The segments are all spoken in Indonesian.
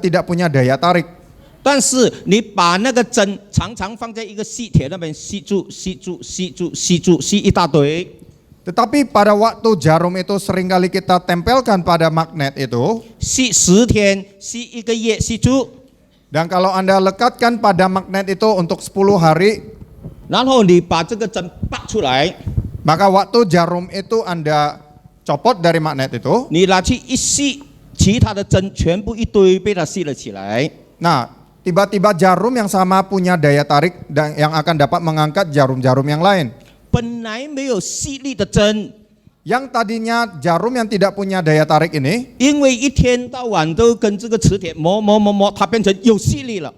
tidak punya daya tarik. 但是你把那个针常常放在一个吸铁那边吸住、吸住、吸住、吸住、吸一大堆。 Tetapi pada waktu jarum itu seringkali kita tempelkan pada magnet itu, 吸10天，吸1个月，吸住， dan kalau Anda lekatkan pada magnet itu untuk 10 hari, 然后你把这个针拔出来， maka waktu jarum itu Anda copot dari magnet itu, 你拿去一吸，其他的针全部一堆被它吸了起来。 nah tiba-tiba jarum yang sama punya daya tarik dan yang akan dapat mengangkat jarum-jarum yang lain. 本来没有吸力的针， Yang tadinya jarum yang tidak punya daya tarik ini, 因为一天到晚都跟这个磁铁磨磨磨磨，它变成有吸力了。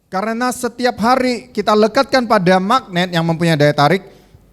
karena setiap hari kita lekatkan pada magnet yang mempunyai daya tarik,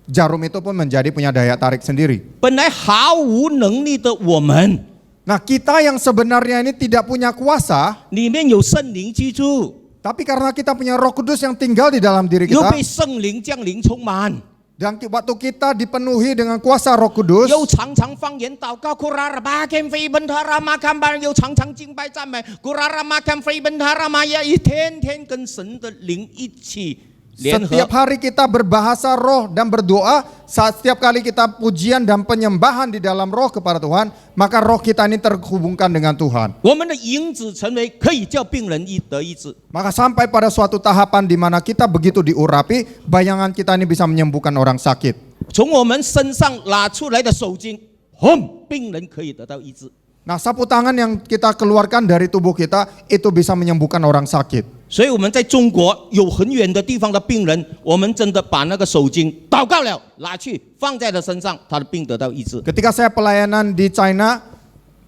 jarum itu pun menjadi punya daya tarik sendiri. 本来毫无能力的我们， Nah kita yang sebenarnya ini tidak punya kuasa, 里面有圣灵居住， tapi karena kita punya Roh Kudus yang tinggal di dalam diri 又 kita, 被圣灵降临充满， dan waktu kita dipenuhi dengan kuasa Roh Kudus, 又常常方言祷告，古拉拉巴肯飞奔塔拉马坎巴，又常常敬拜赞美，古拉拉马坎飞奔塔拉玛呀，一天天跟神的灵一起联合 setiap。hari kita berbahasa roh dan berdoa, saat setiap kali kita pujian dan penyembahan di dalam roh kepada Tuhan, maka roh kita ini terhubungkan dengan Tuhan. 我们的影子成为可以叫病人得医治。 Maka sampai pada suatu tahapan di mana kita begitu diurapi, bayangan kita ini bisa menyembuhkan orang sakit. 从我们身上拿出来的手巾，轰，病人可以得到医治。 Nah sapu tangan yang kita keluarkan dari tubuh kita, itu bisa menyembuhkan orang sakit. 所以我们在中国有很远的地方的病人，我们真的把那个手巾祷告了，拿去放在他身上，他的病得到医治。 Ketika saya pelayanan di China,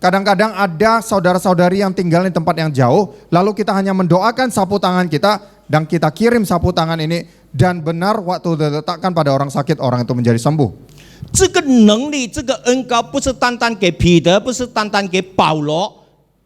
kadang-kadang ada saudara-saudari yang tinggal di tempat yang jauh, lalu kita hanya mendoakan sapu tangan kita, dan kita kirim sapu tangan ini, dan benar waktu diletakkan pada orang sakit, orang itu menjadi sembuh. 这个能力，这个恩膏，不是单单给彼得，不是单单给保罗，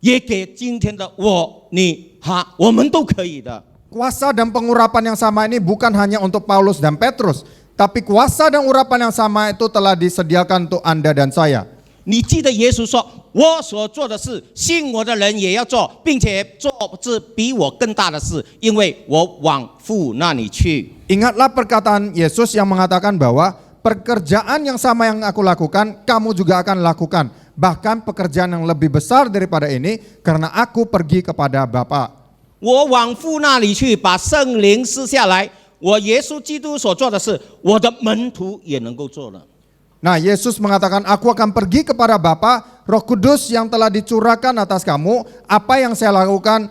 也给今天的我、你、他，我们都可以的。 Kuasa dan pengurapan yang sama ini bukan hanya untuk Paulus dan Petrus, tapi kuasa dan urapan yang sama itu telah disediakan untuk Anda dan saya. 你记得耶稣说：“我所做的事，信我的人也要做，并且做这比我更大的事，因为我往父那里去。” Ingatlah perkataan Yesus yang mengatakan bahwa pekerjaan yang sama yang aku lakukan, kamu juga akan lakukan. Bahkan pekerjaan yang lebih besar daripada ini, karena aku pergi kepada Bapa. 我往父那里去，把圣灵施下来。我耶稣基督所做的事，我的门徒也能够做了。 Nah Yesus mengatakan, aku akan pergi kepada Bapa, Roh Kudus yang telah dicurahkan atas kamu, apa yang saya lakukan,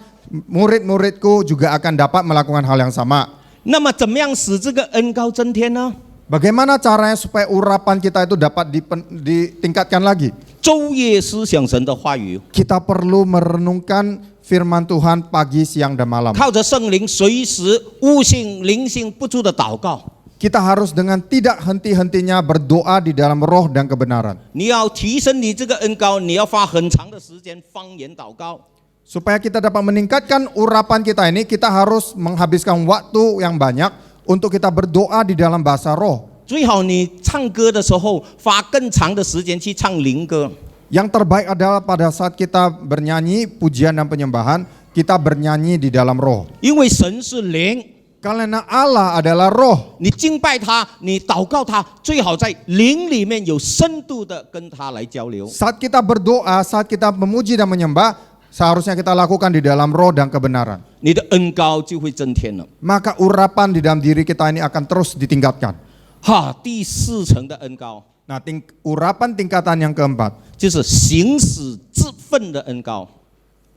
murid-muridku juga akan dapat melakukan hal yang sama. 那么，怎么样使这个恩膏增添呢？ Bagaimana caranya supaya urapan kita itu dapat ditingkatkan lagi? 昼夜思想神的话语， Kita perlu merenungkan firman Tuhan pagi, siang, dan malam. 靠着圣灵随时悟性灵性不足的祷告。 Kita harus dengan tidak henti-hentinya berdoa di dalam roh dan kebenaran. 你要提升你这个恩膏，你要花很长的时间方言祷告。 Supaya kita dapat meningkatkan urapan kita ini, kita harus menghabiskan waktu yang banyak untuk kita berdoa di dalam bahasa roh. 最好你唱歌的时候花更长的时间去唱灵歌。 Yang terbaik adalah pada saat kita bernyanyi pujian dan penyembahan, kita bernyanyi di dalam roh. 因为神是灵， Karena Allah adalah roh. 你敬拜他，你祷告他，最好在灵里面有深度的跟他来交流。 Saat kita berdoa, saat kita memuji dan menyembah, seharusnya kita lakukan di dalam roh dan kebenaran. 你的恩膏就会增添了。 Maka urapan di dalam diri kita ini akan terus ditingkatkan. 哈，第4层的恩膏 Nah, urapan tingkatan yang keempat 就是行使职分的恩膏。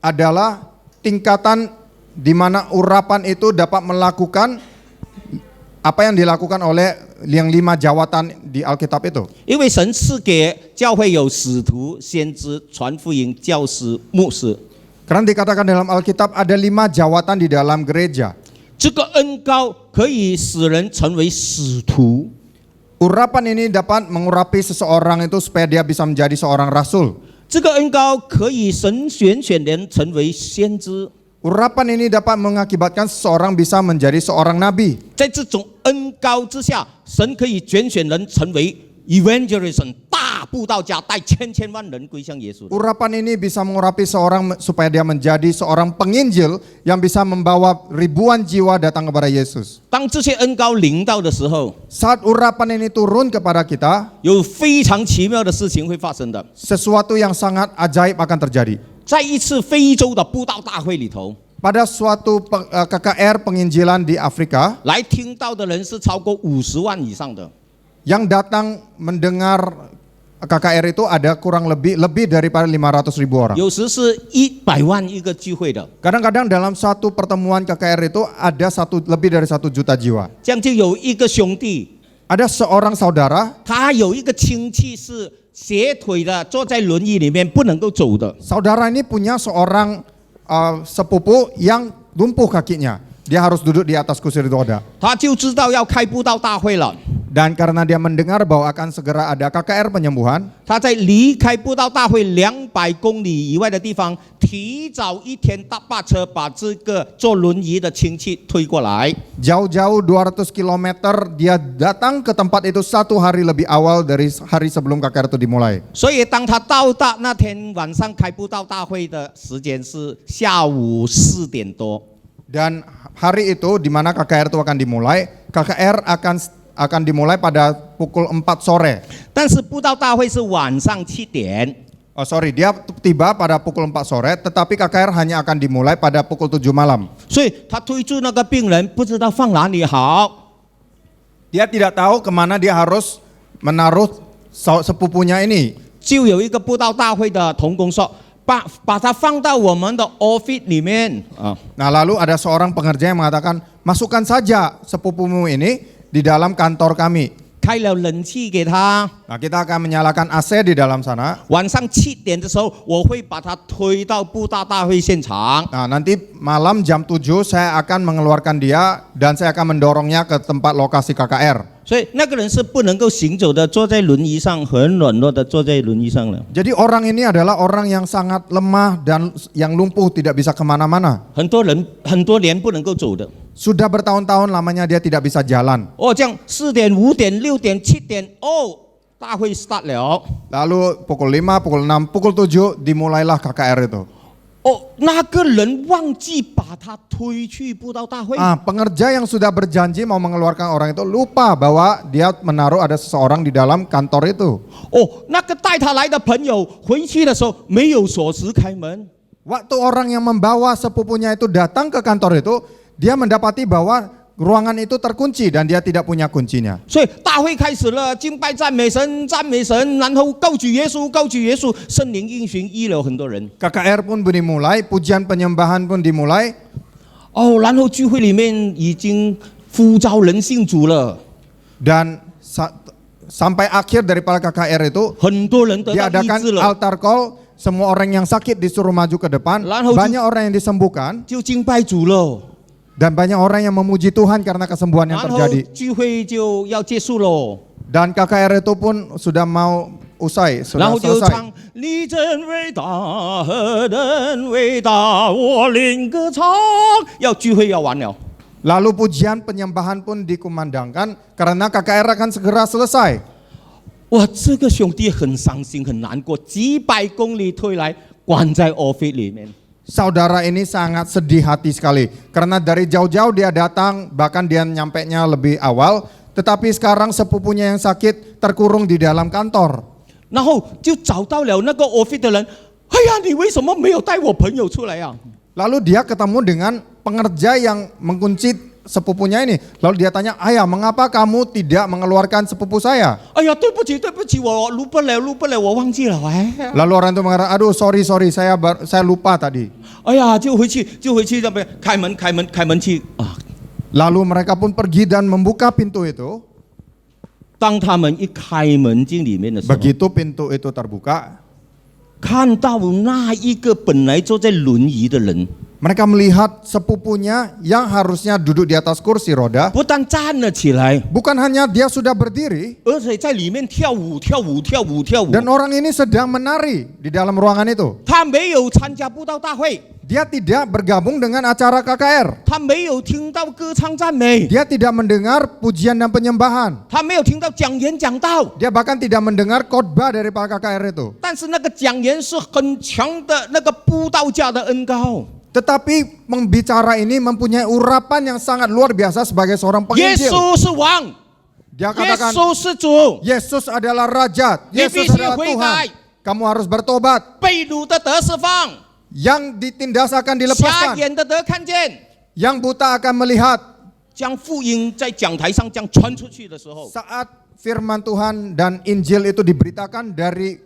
adalah tingkatan di mana urapan itu dapat melakukan apa yang dilakukan oleh yang 5 jawatan di Alkitab itu. 因为神赐给教会有使徒、先知、传福音、教师、牧师。 Karena dikatakan dalam Alkitab ada 5 jawatan di dalam gereja. 这个恩膏可以使人成为使徒。 Urapan ini dapat mengurapi seseorang itu supaya dia bisa menjadi seorang rasul. 这个恩膏可以神选人成为先知。 Urapan ini dapat mengakibatkan seseorang bisa menjadi seorang nabi. 在这种恩膏之下，神可以拣选人成为 evangelism 大大布道家带千万人归向耶稣的。 Urapan ini bisa mengurapi seorang supaya dia menjadi seorang penginjil yang bisa membawa ribuan jiwa datang kepada Yesus. 当这些恩膏临到的时候， Saat urapan ini turun kepada kita, 有非常奇妙的事情会发生的。 sesuatu yang sangat ajaib akan terjadi. 在一次非洲的布道大会里头， Pada suatu KKR penginjilan di Afrika, 来听到的人是超过50万以上的。 yang datang mendengar KKR itu ada kurang lebih daripada 500.000 orang. 有时是100万一个聚会的， Kadang-kadang dalam satu pertemuan KKR itu ada lebih dari 1 juta jiwa. 这样就有一个兄弟， Ada seorang saudara, 他有一个亲戚是斜腿的，坐在轮椅里面不能够走的。 saudara ini punya seorang sepupu yang lumpuh kakinya. Dia harus duduk di atas kursi roda. 他就知道要开布道大会了， Dan karena dia mendengar bahwa akan segera ada KKR penyembuhan, 他在离开布道大会200公里以外的地方，提早1天搭巴车把这个坐轮椅的亲戚推过来。 jauh-jauh 200 km dia datang ke tempat itu 1 hari lebih awal dari hari sebelum KKR itu dimulai. 所以当他到达那天晚上开布道大会的时间是下午4点多， Dan hari itu di mana KKR itu akan dimulai, KKR akan dimulai pada pukul 4 sore. 但是布道大会是晚上7点。 Oh sorry, dia tiba pada pukul 4 sore, tetapi KKR hanya akan dimulai pada pukul 7 malam. 所以他推住那个病人，不知道放哪里好。 Dia tidak tahu kemana dia harus menaruh sepupunya ini. 就有一个布道大会的同工说，把它放到我们的 office 里面啊。 Nah lalu ada seorang pengerja yang mengatakan, masukkan saja sepupumu ini di dalam kantor kami. 开了冷气给他。 Nah kita akan menyalakan AC di dalam sana. 晚上7点的时候，我会把他推到布道大会现场。 Nah nanti malam jam 7 saya akan mengeluarkan dia dan saya akan mendorongnya ke tempat lokasi KKR. 所以那个人是不能够行走的，坐在轮椅上，很软弱的坐在轮椅上了。 Jadi orang ini adalah orang yang sangat lemah dan yang lumpuh tidak bisa kemana-mana. 很多年不能够走的。 Sudah bertahun-tahun lamanya dia tidak bisa jalan. 哦，这样4点、5点、6点、7点，哦，大会 start 了。 Lalu pukul 5, pukul 6, pukul 7 dimulailah KKR itu. 哦，那个人忘记把他推去布道大会。 Pengerja yang sudah berjanji mau mengeluarkan orang itu lupa bahwa dia menaruh ada seseorang di dalam kantor itu. 哦，那个带他来的朋友回去的时候没有锁匙开门。 Waktu orang yang membawa sepupunya itu datang ke kantor itu, dia mendapati bahwa ruangan itu terkunci dan dia tidak punya kuncinya. 所以大会开始了，敬拜赞美神，赞美神，然后高举耶稣，高举耶稣，圣灵运行医了很多人。 KKR pun dimulai, pujian penyembahan pun dimulai. 哦，然后聚会里面已经呼召人信主了， Dan sampai akhir daripada KKR itu 很多人得到医 diadakan 治了， altar call, semua orang yang sakit disuruh maju ke depan, Lalu- banyak orang yang disembuhkan 就敬拜主了， dan banyak orang yang memuji Tuhan karena kesembuhan yang 然后 terjadi. 聚会就要结束了， Dan KKR itu pun sudah mau usai, 然 sudah 后就 selesai. 唱你真伟大，何等伟大，我灵歌唱，要聚会要完了。 Lalu pujian penyembahan pun dikumandangkan karena KKR akan segera selesai. 哇，这个兄弟很伤心，很难过，几百公里推来，关在 office 里面。 Saudara ini sangat sedih hati sekali karena dari jauh-jauh dia datang, bahkan dia nyampainya lebih awal, tetapi sekarang sepupunya yang sakit terkurung di dalam kantor. 然后就找到了那个 office 的人，哎呀，你为什么没有带我朋友出来呀、 Lalu dia ketemu dengan pengerja yang mengunci sepupunya ini. Lalu dia tanya, ayah mengapa kamu tidak mengeluarkan sepupu saya? 哎呀，对不起，对不起，我录不了，我忘记了，哎， Lalu orang itu mengatakan, aduh sorry saya lupa tadi. 哎呀，就回去那边开门去啊。 Lalu mereka pun pergi dan membuka pintu itu. 当他们一开门进里面的时候， Begitu pintu itu terbuka, 看到那一个本来坐在轮椅的人， mereka melihat sepupunya yang harusnya duduk di atas kursi roda. 不但站了起来， Bukan hanya dia sudah berdiri, 而且在里面跳舞。 dan orang ini sedang menari di dalam ruangan itu. 他没有参加布道大会， Dia tidak bergabung dengan acara KKR. 他没有听到歌唱赞美， Dia tidak mendengar pujian dan penyembahan. 他没有听到讲言讲道。 Dia bahkan tidak mendengar khotbah dari para KKR itu. 但是那个讲言是很强的那个布道家的恩膏。 Tetapi pembicara ini mempunyai urapan yang sangat luar biasa sebagai seorang 耶 penginjil. 稣是王， Dia 耶 katakan, 稣是主， Yesus adalah Raja, Yesus Divisi adalah Huigai. Tuhan. Kamu harus bertobat. 被掳的得释放， Yang ditindas akan 瞎 dilepaskan. 眼的得看见。 Yang buta akan melihat. 将福音在讲台上这样传出去的时候， Saat firman Tuhan dan Injil itu diberitakan dari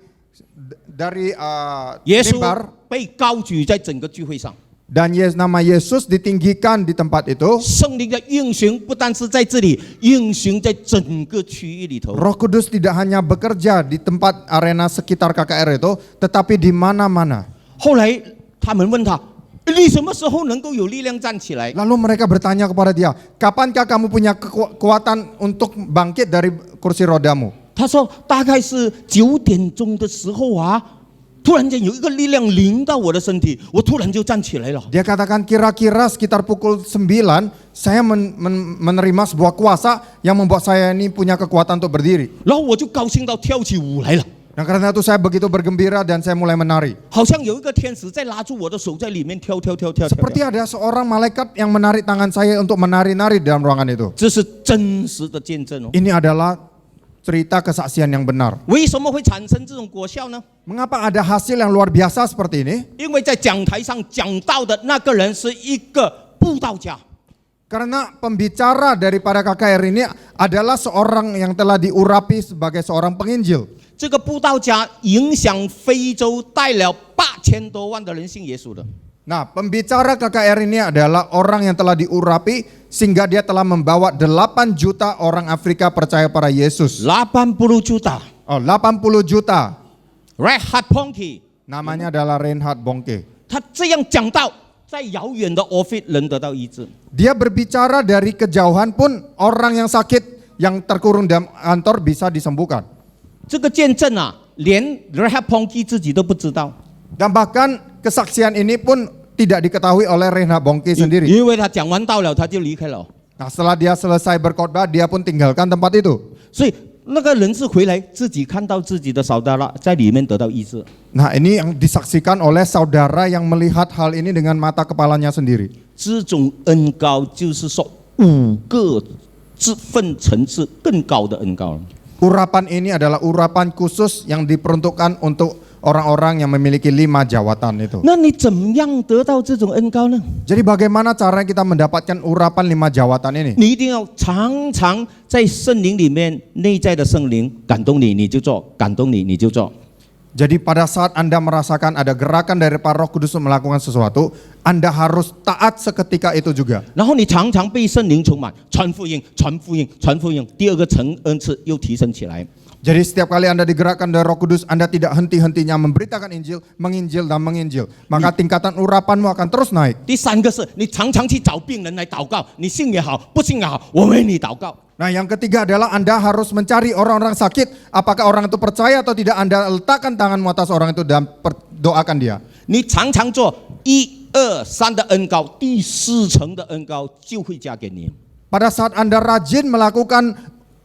耶稣 mimbar, 被高举在整个聚会上。 dan nama Yesus ditinggikan di tempat itu, 圣灵的运行不单是在这里，运行在整个区域里头。 Roh Kudus tidak hanya bekerja di tempat arena sekitar KKR itu, tetapi di mana-mana. 后来他们问他：“你什么时候能够有力量站起来？” Lalu mereka bertanya kepada dia, kapankah kamu punya kekuatan untuk bangkit dari kursi rodamu? 他说：“大概是9点钟的时候啊，突然间有一个力量临到我的身体，我突然就站起来了。 Dia katakan kira-kira sekitar pukul 9, saya menerima sebuah kuasa yang membuat saya ini punya kekuatan untuk berdiri. 然后我就高兴到跳起舞来了， Dan karena itu saya begitu bergembira dan saya mulai menari. 好像有一个天使在拉住我的手，在里面跳。 Seperti ada seorang malaikat yang menarik tangan saya untuk menari-nari dalam ruangan itu. 这是真实的见证哦。 Ini adalah cerita kesaksian yang benar. 为什么会产生这种果效呢？ Mengapa ada hasil yang luar biasa seperti ini? 因为在讲台上讲道的那个人是一个布道家。 Karena pembicara daripada KKR ini adalah seorang yang telah diurapi sebagai seorang penginjil. 这个布道家影响非洲，带了8000多万的人信耶稣的。 Nah, pembicara KKR ini adalah orang yang telah diurapi sehingga dia telah membawa 8 juta orang Afrika percaya pada Yesus. 80 juta。 Oh, 80 juta. Reinhard Bonnke， Namanya adalah Reinhard Bonnke. 他这样讲道，在遥远的 Office 人得到医治。 Dia berbicara dari kejauhan pun orang yang sakit yang terkurung dalam kantor bisa disembuhkan. 这个见证啊，连 Reinhard Bonnke 自己都不知道， Dan bahkan kesaksian ini pun tidak diketahui oleh Reinhard Bonnke sendiri. 因为他讲完道了，他就离开了。 Nah, setelah dia selesai berkhotbah, dia pun tinggalkan tempat itu. 所以那个人是回来自己看到自己的扫大拉在里面得到医治。 Nah, ini yang disaksikan oleh saudara yang melihat hal ini dengan mata kepalanya sendiri. 这种恩膏就是说5个层次更高的恩膏。 Urapan ini adalah urapan khusus yang diperuntukkan untuk orang-orang yang memiliki 5 jawatan itu. 那你怎么样得到这种恩膏呢？ Jadi bagaimana caranya kita mendapatkan urapan 5 jawatan ini? 你一定要常常在圣灵里面，内在的圣灵感动你，你就做；感动你，你就做。 Jadi pada saat Anda merasakan ada gerakan dari Pak Roh Kudus untuk melakukan sesuatu, Anda harus taat seketika itu juga. 然后你常常被圣灵充满，传福音，传福音，传福音。第二个恩赐又提升起来。 Jadi setiap kali Anda digerakkan dari Roh Kudus, Anda tidak henti-hentinya memberitakan Injil, menginjil dan menginjil. Maka tingkatan urapanmu akan terus naik. 第三个是你常常去找病人来祷告，你信也好，不信也好，我为你祷告。 Nah, yang ketiga adalah Anda harus mencari orang-orang sakit. Apakah orang itu percaya atau tidak, Anda letakkan tanganmu atas orang itu dan doakan dia. 你常常做1、2、3的恩膏，第4层的恩膏就会加给你。 Pada saat Anda rajin melakukan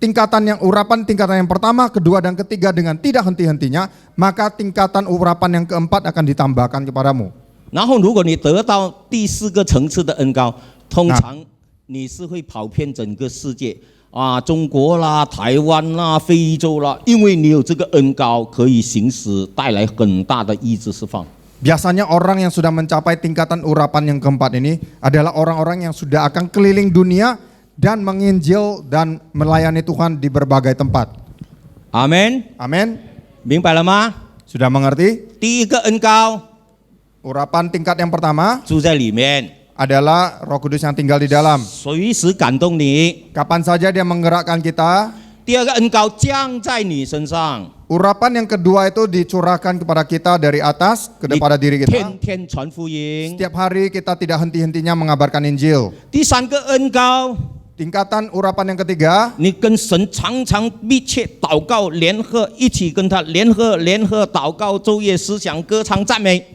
tingkatan yang urapan, tingkatan yang pertama, kedua, dan ketiga dengan tidak henti-hentinya, maka tingkatan urapan yang keempat akan ditambahkan kepadamu. 然后如果你得到第4个层次的恩膏，通常你是会跑遍整个世界。 中国啦、台湾啦、非洲啦，因为你有这个恩膏，可以行使带来很大的医治释放。 Biasanya orang yang sudah mencapai tingkatan urapan yang keempat ini adalah orang-orang yang sudah akan keliling dunia dan menginjil dan melayani Tuhan di berbagai tempat. Amin. Amin. 明白了吗？ Sudah mengerti? 第一个恩膏 Urapan tingkat yang pertama 住在里面， adalah Roh Kudus yang tinggal di dalam. 随时感动你。 Kapan saja dia menggerakkan kita. 第二个恩膏降在你身上， Urapan yang kedua itu dicurahkan kepada kita dari atas kepada diri kita. 天天传福音。 Setiap hari kita tidak henti-hentinya mengabarkan Injil. 第三个恩膏， Tingkatan urapan yang ketiga, 你跟神常常密切祷告，联合一起跟他联合祷告，昼夜思想，歌唱赞美。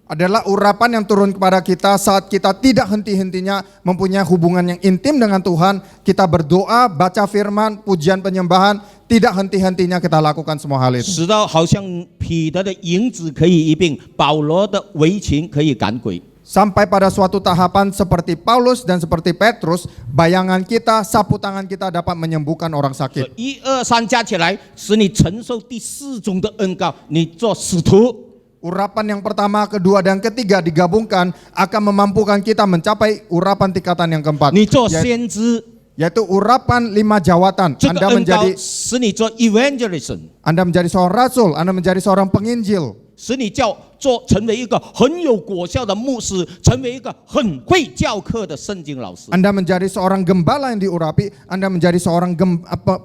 adalah urapan yang turun kepada kita saat kita tidak henti-hentinya mempunyai hubungan yang intim dengan Tuhan. Kita berdoa, baca firman, pujian penyembahan, tidak henti-hentinya kita lakukan semua hal itu. 使到好像彼得的影子可以医病，保罗的围裙可以赶鬼。 Sampai pada suatu tahapan seperti Paulus dan seperti Petrus, bayangan kita, sapu tangan kita dapat menyembuhkan orang sakit. 1、2、3加起来，使你承受第4种的恩膏，你做使徒。 Urapan yang pertama, kedua, dan ketiga digabungkan akan memampukan kita mencapai urapan tingkatan yang keempat, 你做先知， yaitu urapan 5 jawatan. 这个 Anda 恩膏 menjadi 使你做 evangelism， Anda menjadi seorang rasul, Anda menjadi seorang penginjil. 使你成为一个很有果效的牧师，成为一个很会教课的圣经老师。 Anda menjadi seorang gembala yang diurapi, Anda menjadi seorang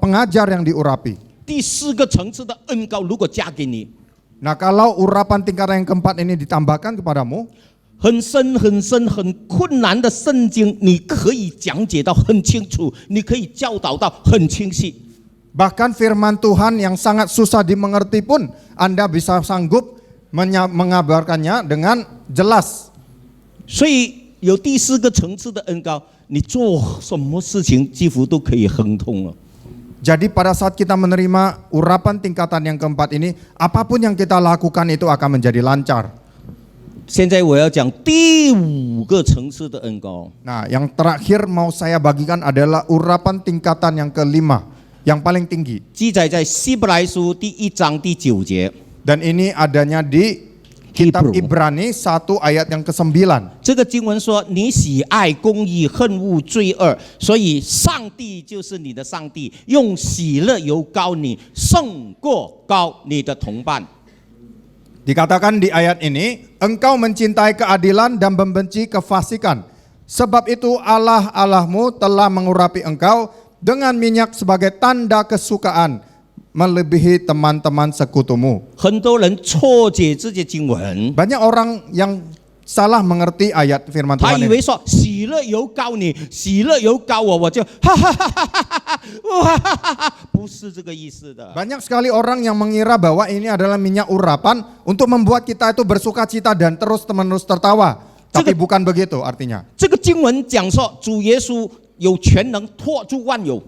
pengajar yang diurapi. 第4个层次的恩膏如果加给你， Nah, kalau urapan tingkatan yang keempat ini ditambahkan kepadamu, 很深很深很困难的圣经，你可以讲解到很清楚，你可以教导到很清晰。 bahkan firman Tuhan yang sangat susah dimengerti pun Anda bisa sanggup mengabarkannya dengan jelas. 所以有第4个层次的恩膏，你做什么事情几乎都可以亨通了。 Jadi pada saat kita menerima urapan tingkatan yang keempat ini, apapun yang kita lakukan itu akan menjadi lancar. 现在我要讲第5个层次的恩膏， Nah, yang terakhir mau saya bagikan adalah urapan tingkatan yang kelima, yang paling tinggi. 记载在希伯来书第1章第9节。 Dan ini adanya di kitab Ibrani 1 ayat yang ke-9. 这个经文说：“你喜爱公义，恨恶罪恶，所以上帝就是你的上帝，用喜乐油膏你，胜过膏你的同伴。” Dikatakan di ayat ini, engkau mencintai keadilan dan membenci kefasikan. Sebab itu Allah Allahmu telah mengurapi engkau dengan minyak sebagai tanda kesukaan, melebihi teman-teman sekutumu. 很多人错解这些经文， Banyak orang yang salah mengerti ayat firman 他 Tuhan 以为 ini. 说喜乐油膏你，喜乐油膏我，我就哈哈哈哈哈哈，哇哈哈哈，不是这个意思的。 Banyak sekali orang yang mengira bahwa ini adalah minyak urapan untuk membuat kita itu bersuka cita dan terus-menerus tertawa. Tapi bukan begitu artinya. 这个经文讲说，主耶稣有全能托住万有。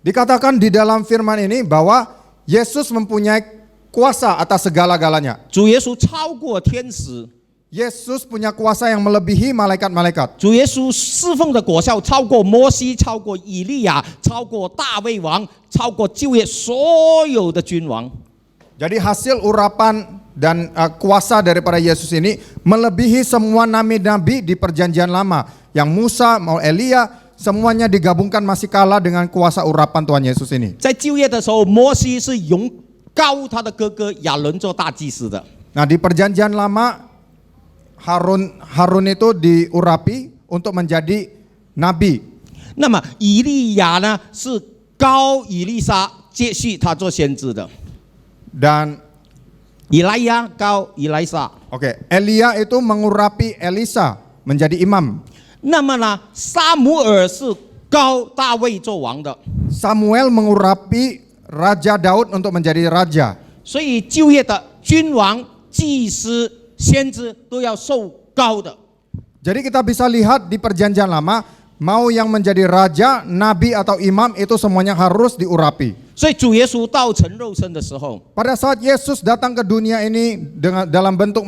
Dikatakan di dalam firman ini bahwa Yesus mempunyai kuasa atas segala-galanya. 主耶稣超过天使， Yesus punya kuasa yang melebihi malaikat-malaikat. 主耶稣侍奉的果效超过摩西，超过以利亚，超过大卫王，超过旧约所有的君王。 Jadi hasil urapan dan kuasa daripada Yesus ini melebihi semua nabi-nabi di perjanjian lama. Yang Musa mau Elia, semuanya digabungkan masih kalah dengan kuasa urapan Tuhan Yesus ini. 在旧约的时候，摩西是用高他的哥哥亚伦做大祭司的。 Nah, di perjanjian lama Harun itu diurapi untuk menjadi nabi. 那么以利亚呢，是高以利沙接续他做先知的。 Dan 以莱亚高以莱沙。 Elia itu mengurapi Elisa menjadi imam. 那么呢，撒母耳是高大卫做王的。 Samuel mengurapi Raja Daud untuk menjadi raja. 所以旧约的君王、祭司、先知都要受高的。 Jadi kita bisa lihat di perjanjian lama, mau yang menjadi raja, nabi atau imam itu semuanya harus diurapi. 所以主耶稣道成肉身的时候， Pada saat Yesus datang ke dunia ini dalam bentuk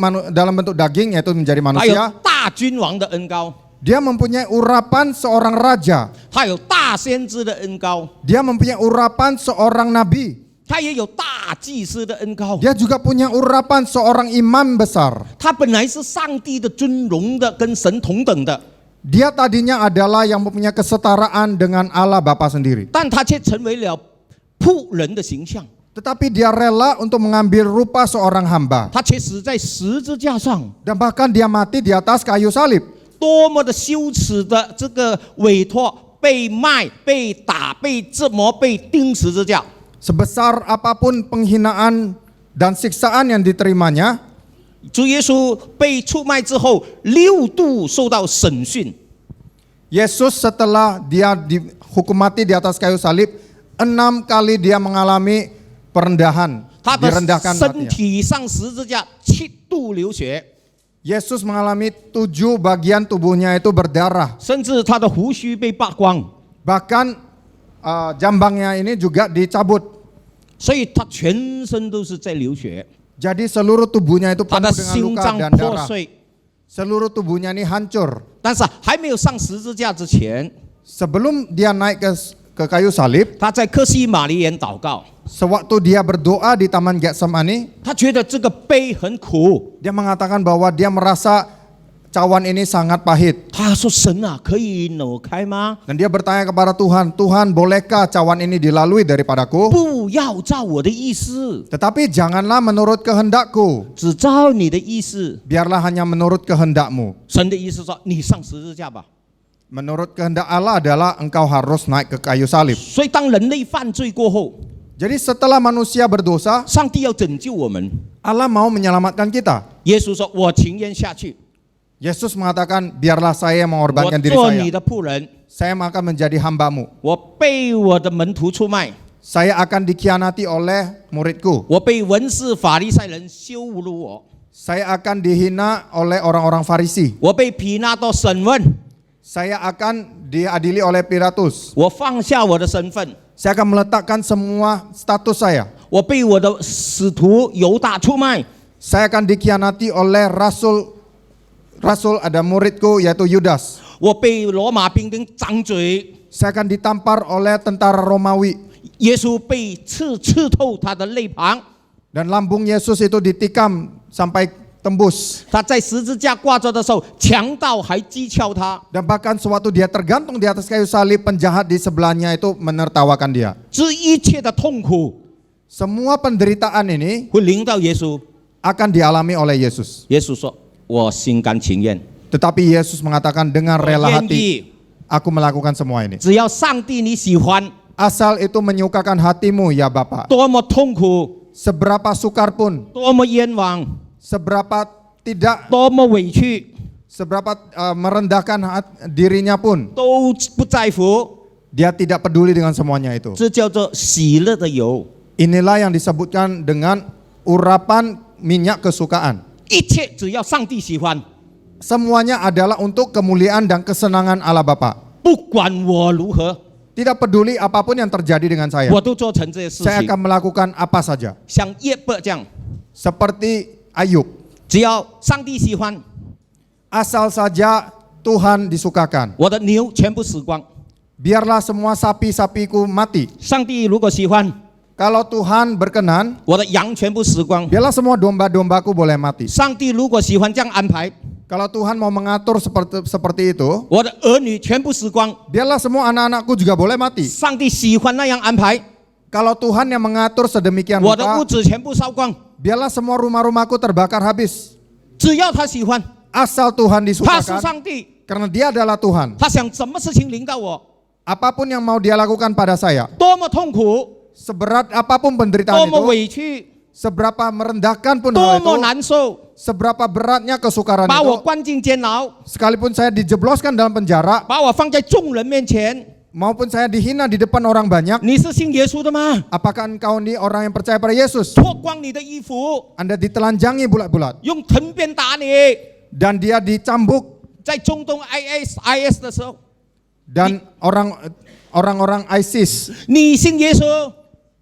daging, yaitu menjadi 他有 manusia, 大君王的恩膏， dia mempunyai urapan seorang raja, 他有大先知的恩膏， dia mempunyai urapan seorang nabi, 他也有大祭司的恩膏。 dia juga punya urapan seorang imam besar. 他本来是上帝的尊荣的，跟神同等的， Dia tadinya adalah yang mempunyai kesetaraan dengan Allah Bapa sendiri. 但他却成为了仆人的形象， Tetapi dia rela untuk mengambil rupa seorang hamba. 他却死在十字架上。 Dan bahkan dia mati di atas kayu salib. 多么的羞耻的这个委托，被卖、被打、被折磨、被钉十字架。 Sebesar apapun penghinaan dan siksaan yang diterimanya, 主耶稣被出卖之后，6度受到审讯。 Yesus setelah dia dihukum mati di atas kayu salib, 6 kali dia mengalami perendahan, 他的 direndahkan 身 hatinya. 体上十字架7度流血， Yesus mengalami 7 bagian tubuhnya itu berdarah. 甚至他的胡须被拔光， Bahkan jambangnya ini juga dicabut. 所以他全身都是在流血， Jadi seluruh tubuhnya itu 他的 penuh dengan 心 luka 脏 dan 破 darah. 碎。 Seluruh tubuhnya ini hancur. 但是还没有上十字架之前， Sebelum dia naik ke kayu salib, 他在客西马尼园祷告， sewaktu dia berdoa di Taman Getsemani, 他觉得这个杯很苦， dia mengatakan bahwa dia merasa cawan ini sangat pahit. 他说：“神啊，可以挪开吗？ Dan dia bertanya kepada Tuhan, Tuhan bolehkah cawan ini dilalui daripadaku? 不要照我的意思， Tetapi janganlah menurut kehendakku, 只照你的意思。 biarlah hanya menurut kehendakmu. ”神的意思说：“你上十字架吧。” Menurut kehendak Allah adalah engkau harus naik ke kayu salib. 所以当人类犯罪过后， Jadi setelah manusia berdosa, 上帝要拯救我们。 Allah mau menyelamatkan kita. 耶稣说：“我情愿下去， Yesus mengatakan, biarlah saya 我 mengorbankan diri 做 saya. 你的仆人， Saya akan menjadi hambamu. 我被我的门徒出卖， Saya akan dikhianati oleh muridku. 我被文士法利赛人羞辱我， Saya akan dihina oleh orang-orang Farisi. 我被皮拉多审问， Saya akan diadili oleh Pilatus. 我放下我的身份， Saya akan meletakkan semua status saya. 我被我的使徒犹大出卖， Saya akan dikhianati oleh rasul ada muridku yaitu Yudas. 我被罗马兵丁掌嘴， Saya akan ditampar oleh tentara Romawi. 耶稣被刺透他的肋旁， Dan lambung Yesus itu ditikam sampai tembus. 他在十字架挂着的时候，强盗还讥诮他， Dan bahkan sewaktu dia tergantung di atas kayu salib, penjahat di sebelahnya itu menertawakan dia. 这一切的痛苦 Semua penderitaan ini 会临到耶稣。 akan dialami oleh Yesus. 耶稣说：“我心甘情愿， Tetapi Yesus mengatakan dengan 我 rela 愿 hati, 意， aku melakukan semua ini. 只要上帝你喜欢， Asal itu menyukakan hatimu ya Bapa. 多么痛苦， Seberapa sukar pun, 多么冤枉， seberapa tidak, 多么委屈， seberapa merendahkan dirinya pun, 都不在乎。 dia tidak peduli dengan semuanya itu. 这叫做喜乐的油， Inilah yang disebutkan dengan urapan minyak kesukaan. 一切只要上帝喜欢， Semuanya adalah untuk kemuliaan dan kesenangan Allah Bapa. 不管我如何， Tidak peduli apapun yang terjadi dengan saya. 我都做成这些事 Saya 情。 akan melakukan apa saja. 像约伯这样， Seperti Ayub. 只要上帝喜欢， Asal saja Tuhan disukakan. 我的牛全部死光。 Biarlah semua sapi-sapiku mati. 上帝如果喜欢， Kalau Tuhan berkenan, 我的羊全部死光。 biarlah semua domba-dombaku boleh mati. 上帝如果喜欢这样安排， Kalau Tuhan mau mengatur seperti itu, 我的儿女全部死光。 biarlah semua anak-anakku juga boleh mati. 上帝喜欢那样安排， Kalau Tuhan yang mengatur sedemikian 我的屋 rupa, 子全部烧光。 biarlah semua rumah-rumahku terbakar habis. 只要他喜欢， Asal Tuhan 他是 disukakan, 上帝， karena Dia adalah Tuhan. 他想什么事情临到我， Apapun yang mau Dia lakukan pada saya, 多么痛苦， seberat apapun 多 penderitaan 么 itu, 委屈， seberapa merendahkan pun 多 hal 么 itu, 难受， seberapa beratnya kesukaran 把我 itu, 关进监牢， sekalipun saya dijebloskan dalam penjara, 把我放在众人面前。 maupun saya dihina di depan orang banyak, 你是信耶稣的吗？ apakah engkau ini orang yang percaya pada Yesus? 脱光你的衣服， Anda ditelanjangi bulat-bulat, 用藤鞭打你。 dan dia dicambuk, 在中东 IS 的时候， dan orang-orang ISIS 你信耶稣，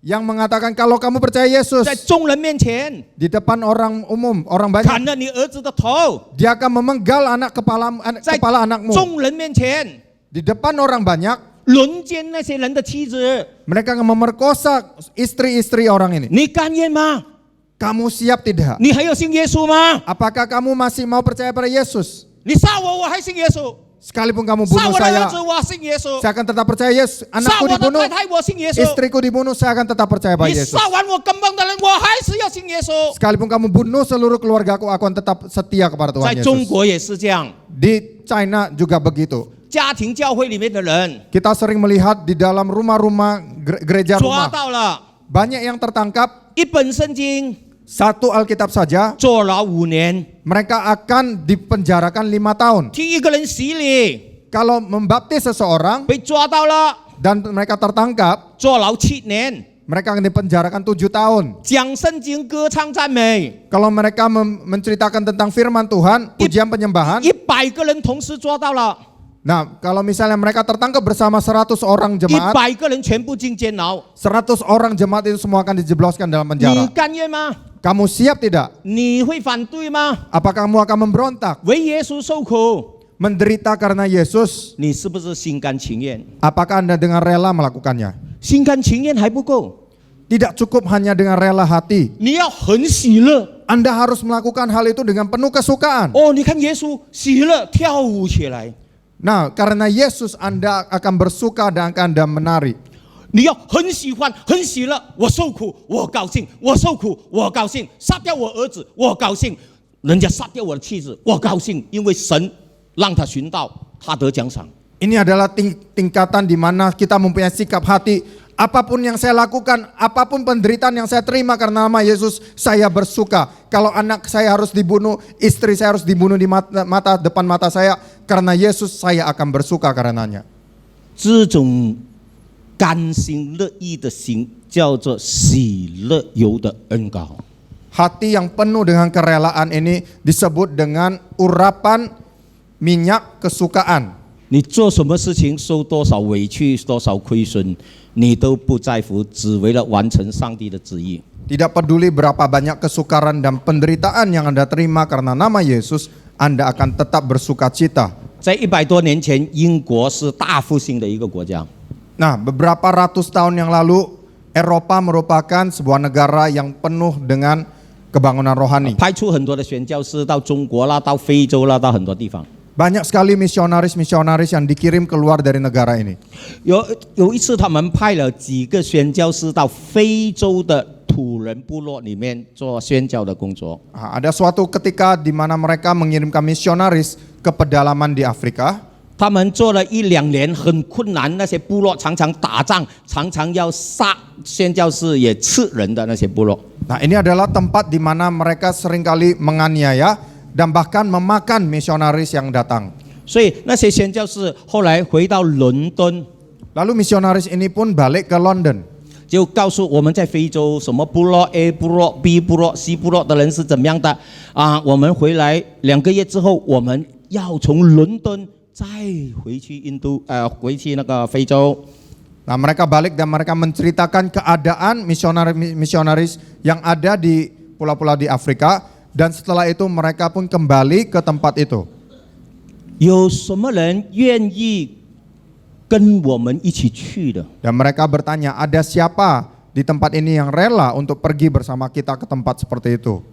yang mengatakan kalau kamu percaya Yesus, 在众人面前 di depan orang umum, orang banyak, 砍了你儿子的头， dia akan memenggal在 kepala anakmu. 众人面前 Di depan orang banyak, 轮奸那些人的妻子， mereka akan memerkosa istri-istri orang ini. 你甘愿吗？ Kamu siap tidak? 你还要信耶稣吗？ Apakah kamu masih mau percaya pada Yesus? 你杀我，我还信耶稣； Sekalipun kamu 杀 bunuh 我的儿 saya, 子，我信耶稣； saya akan tetap percaya Yesus. 杀 Anakku 我的 dibunuh, 太太，我信耶稣； istriku dibunuh, saya akan tetap percaya pada 你 Yesus. 杀完我根本的人，我还是要信耶稣。 Sekalipun kamu bunuh seluruh keluargaku, aku akan tetap setia kepada 在 Tuhan 中 Yesus. 国也是这样， Di China juga begitu. 家庭教会里面的人 Kita sering melihat di dalam rumah-rumah, gereja 抓 rumah, 到了 banyak yang tertangkap, 一本圣经 satu Alkitab saja, 坐牢5年， mereka akan dipenjarakan 5 tahun. 替一个人洗礼， Kalau membaptis seseorang 被抓到了， dan mereka tertangkap, 坐牢7年。mereka akan dipenjarakan 7 tahun. 讲圣经、歌唱赞美， Kalau mereka menceritakan tentang firman Tuhan, pujian penyembahan. 100个人同时抓到了， Nah, kalau misalnya mereka tertangkap bersama 100 orang jemaat, 100个人全部进监牢， 100 orang jemaat itu semua akan dijebloskan dalam 你 penjara. 甘愿吗？ Kamu siap tidak? 你会反对吗？ Apakah kamu akan memberontak? 为耶稣受苦， Menderita karena Yesus? 你是不是心甘情愿？ Apakah Anda dengan rela melakukannya? 心甘情愿还不够， Tidak cukup hanya dengan rela hati. 你要很喜乐。 Anda harus melakukan hal itu dengan penuh kesukaan. 哦，你看耶稣喜乐跳舞起来， Nah, karena Yesus Anda akan bersuka dan akan Anda menari. 你要很喜欢、很喜乐。我受苦，我高兴；我受苦，我高兴。杀掉我儿子，我高兴；人家杀掉我的妻子，我高兴，因为神让他寻到，他得奖赏。 Ini adalah tingkatan di mana kita mempunyai sikap hati. Apapun yang saya lakukan, apapun penderitaan yang saya terima karena nama Yesus, saya bersuka. Kalau anak saya harus dibunuh, istri saya harus dibunuh di depan mata saya, karena Yesus saya akan bersuka karenanya. 这种甘心乐意的心，叫做喜乐油的恩膏。 Hati yang penuh dengan kerelaan ini disebut dengan urapan minyak kesukaan. 你做什么事情，受多少委屈，多少亏损，你都不在乎，只为了完成上帝的旨意。 Tidak peduli berapa banyak kesukaran dan penderitaan yang Anda terima karena nama Yesus, Anda akan tetap bersuka cita. 在100多年前，英国是大复兴的一个国家。 Nah, beberapa ratus tahun yang lalu, Eropa merupakan sebuah negara yang penuh dengan kebangunan rohani. 派出很多的宣教士到中国啦，到非洲啦，到很多地方。 Banyak sekali misionaris-misionaris yang dikirim keluar dari negara ini. 有一次，他们派了几个宣教士到非洲的土人部落里面做宣教的工作。 Ada suatu ketika di mana mereka mengirimkan misionaris ke pedalaman di Afrika. 他们做了1-2年，很困难。那些部落常常打仗，常常要杀宣教士，也刺人的那些部落。 Nah, ini adalah tempat di mana mereka seringkali menganiaya dan bahkan memakan misionaris yang datang. 所以那些宣教士后来回到伦敦， Lalu misionaris ini pun balik ke London. 就告诉我们在非洲什么部落 A 部落 B 部落 C 部落的人是怎么样的啊？我们回来2个月之后，我们要从伦敦再回去回去那个非洲。 Nah, mereka balik dan mereka menceritakan keadaan misionaris yang ada di pulau-pulau di Afrika. Dan setelah itu mereka pun kembali ke tempat itu. 有什么人愿意跟我们一起去的？ Dan mereka bertanya, ada siapa di tempat ini yang rela untuk pergi bersama kita ke tempat seperti itu?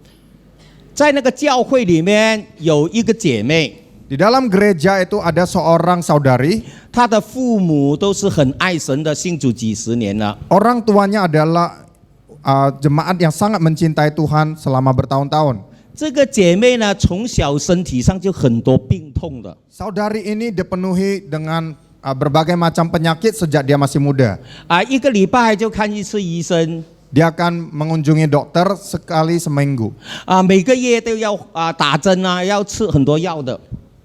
在那个教会里面有一个姐妹， Di dalam gereja itu ada seorang saudari. 她的父母都是很爱神的，信主几十年了。 Orang tuanya adalah jemaat yang sangat mencintai Tuhan selama bertahun-tahun. 这个姐妹呢，从小身体上就很多病痛的。 Saudari ini dipenuhi dengan berbagai macam penyakit sejak dia masih muda. 1个礼拜就看1次医生， Dia akan mengunjungi dokter sekali seminggu. 每个月都要打针啊，要吃很多药的。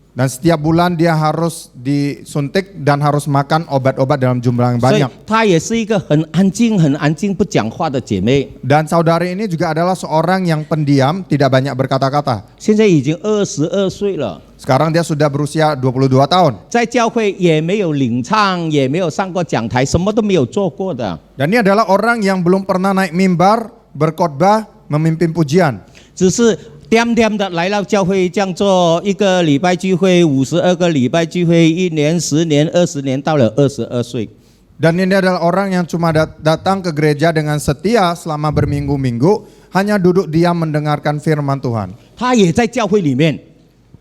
Dan setiap bulan dia harus disuntik dan harus makan obat-obat dalam jumlah yang 所以 banyak. 她也是一个很安静、不讲话的姐妹。 Dan saudari ini juga adalah seorang yang pendiam, tidak banyak berkata-kata. 现在已经22岁了， Sekarang dia sudah berusia 22 tahun. 在教会也没有领唱，也没有上过讲台，什么都没有做过的。 Dan ini adalah orang yang belum pernah naik mimbar, berkhotbah, memimpin pujian. 只是颠的来到教会，这样做1个礼拜聚会，52个礼拜聚会，1年、10年、20年，到了22岁。 Dan ini adalah orang yang cuma datang ke gereja dengan setia selama berminggu-minggu, hanya duduk diam mendengarkan firman Tuhan. 他也在教会里面，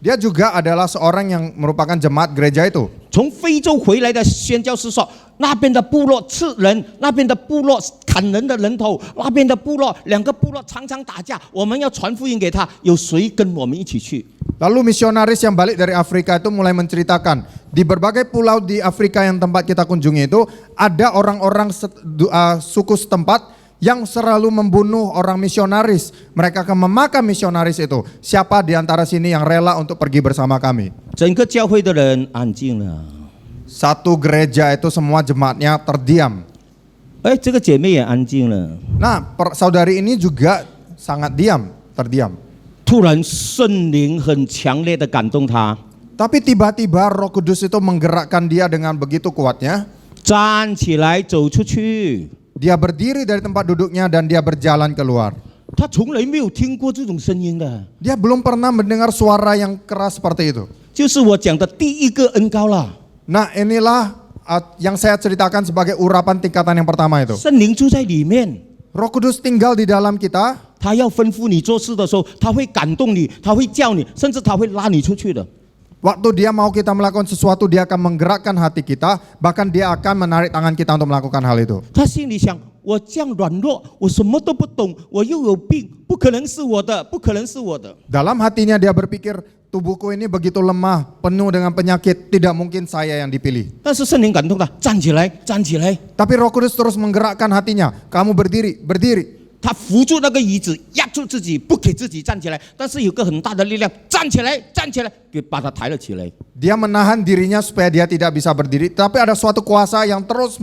Dia juga adalah seorang yang merupakan jemaat gereja itu. 从非洲回来的宣教士说，那边的部落刺人，那边的部落砍人的人头，那边的部落2个部落常常打架，我们要传福音给他，有谁跟我们一起去？ Lalu misionaris yang balik dari Afrika itu mulai menceritakan, di berbagai pulau di Afrika yang tempat kita kunjungi itu, ada orang-orang suku setempat yang selalu membunuh orang misionaris. Mereka akan memakan misionaris itu. Siapa di antara sini yang rela untuk pergi bersama kami? 整个教会的人安静了。 Satu gereja itu semua jemaatnya terdiam. 哎，这个姐妹也安静了。 Nah, saudari ini juga sangat terdiam. 突然圣灵很强烈的感动她， Tapi tiba-tiba Roh Kudus itu menggerakkan dia dengan begitu kuatnya. 站起来走出去。 Dia berdiri dari tempat duduknya dan dia berjalan keluar. 她从来没有听过这种声音的， Dia belum pernah mendengar suara yang keras seperti itu. 就是我讲的第一个恩膏啦。 Nah, inilah yang saya ceritakan sebagai urapan tingkatan yang pertama itu. 圣灵住在里面， Roh Kudus tinggal di dalam kita. 他要吩咐你做事的时候，他会感动你，他会叫你，甚至他会拉你出去的。 Waktu dia mau kita melakukan sesuatu, dia akan menggerakkan hati kita. Bahkan dia akan menarik tangan kita untuk melakukan hal itu. 他心里想：我这样软弱，我什么都不懂，我又有病，不可能是我的，不可能是我的。 Dalam hatinya dia berpikir, tubuhku ini begitu lemah, penuh dengan penyakit, tidak mungkin saya yang dipilih. 但是圣灵感动他，站起来，站起来。 Tapi Roh Kudus terus menggerakkan hatinya. Kamu berdiri, berdiri. 他扶住那个椅子，压住自己，不给自己站起来。但是有个很大的力量，站起来，站起来，给把他抬了起来。 Dia menahan dirinya supaya dia tidak bisa berdiri. Tapi ada suatu kuasa yang terus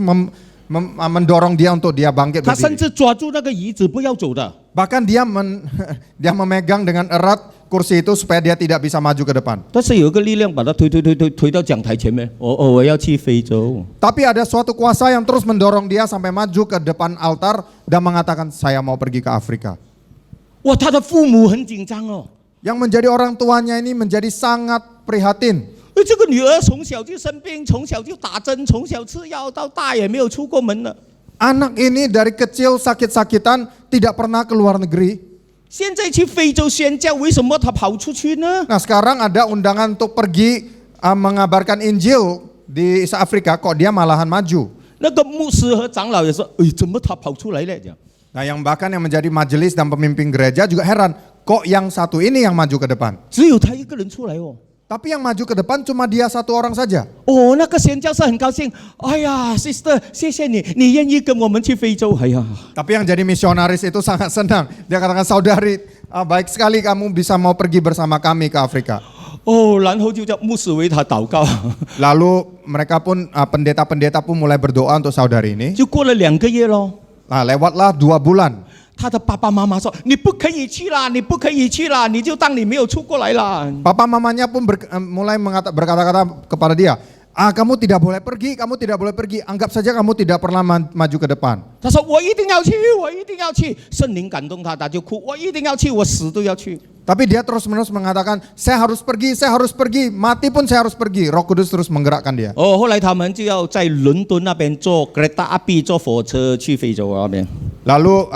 mendorong dia untuk dia bangkit 他甚 berdiri. 至抓住那个椅子不要走的。 Bahkan dia memegang dengan erat kursi itu supaya dia tidak bisa maju ke depan. 但是有一个力量把他推到讲台前面。我要去非洲。 Tapi ada suatu kuasa yang terus mendorong dia sampai maju ke depan altar dan mengatakan saya mau pergi ke Afrika. 哇，他的父母很紧张哦。 Yang menjadi orang tuanya ini menjadi sangat prihatin. 这个女儿从小就生病，从小就打针，从小吃药，到大也没有出过门了。 Anak ini dari kecil sakit-sakitan, tidak pernah keluar negeri. 现在去非洲宣教，为什么他跑出去呢？ Nah sekarang ada undangan untuk pergi mengabarkan Injil di East Afrika, kok dia malahan maju. 那个牧师和长老也说：“哎，怎么他跑出来了？” 这样。 Nah yang bahkan yang menjadi majelis dan pemimpin gereja juga heran, kok yang satu ini yang maju ke depan. 只有他一个人出来哦。 Tapi yang maju ke depan cuma dia satu orang saja. 哦，那个宣教士很高兴。哎呀 ，sister， 谢谢你，你愿意跟我们去非洲。哎呀， Tapi yang jadi misionaris itu sangat senang. Dia katakan, saudari, baik sekali kamu bisa mau pergi bersama kami ke Afrika. 哦，然后就叫牧师为他祷告。 Lalu mereka pun, pendeta-pendeta pun mulai berdoa untuk saudari ini. 就过了2个月咯。 Nah lewatlah 2 bulan. 他的爸爸妈妈说：“你不可以去啦，你不可以去啦，你就当你没有出过来啦。” Papa mamanya pun mulai berkata-kata kepada dia, kamu tidak boleh pergi, kamu tidak boleh pergi. Anggap saja kamu tidak pernah maju ke depan. 他说：“我一定要去，我一定要去。”圣灵感动他，他就哭：“我一定要去，我死都要去。” Tapi dia terus-menerus mengatakan, saya harus pergi, mati pun saya harus pergi. Roh Kudus terus menggerakkan dia. 哦，后来他们就要在伦敦那边坐格列塔阿比坐火车去非洲那边。 Lalu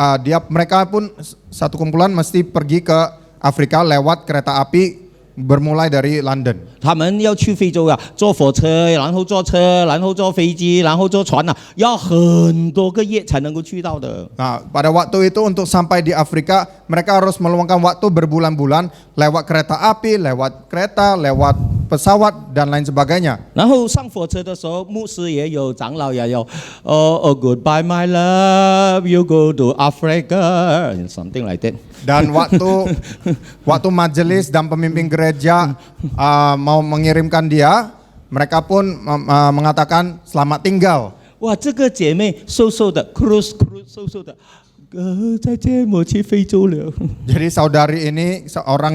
mereka pun satu kumpulan mesti pergi ke Afrika lewat kereta api bermulai dari London. 他们要去非洲啊，坐火车，然后坐车，然后坐飞机，然后坐船啊，要很多个月才能够去到的。 Nah, pada waktu itu untuk sampai di Afrika, mereka harus meluangkan waktu berbulan-bulan lewat kereta api, lewat kereta, lewat pesawat dan lain sebagainya. 然后上火车的时候，牧师也有，长老也有。Goodbye my love, you go to Africa, something like that. Dan waktu majelis dan pemimpin gereja mau mengirimkan dia, mereka pun mengatakan selamat tinggal. 哇，这个姐妹瘦瘦的，cruise 瘦瘦的，再见，我去非洲了。 Jadi saudari ini seorang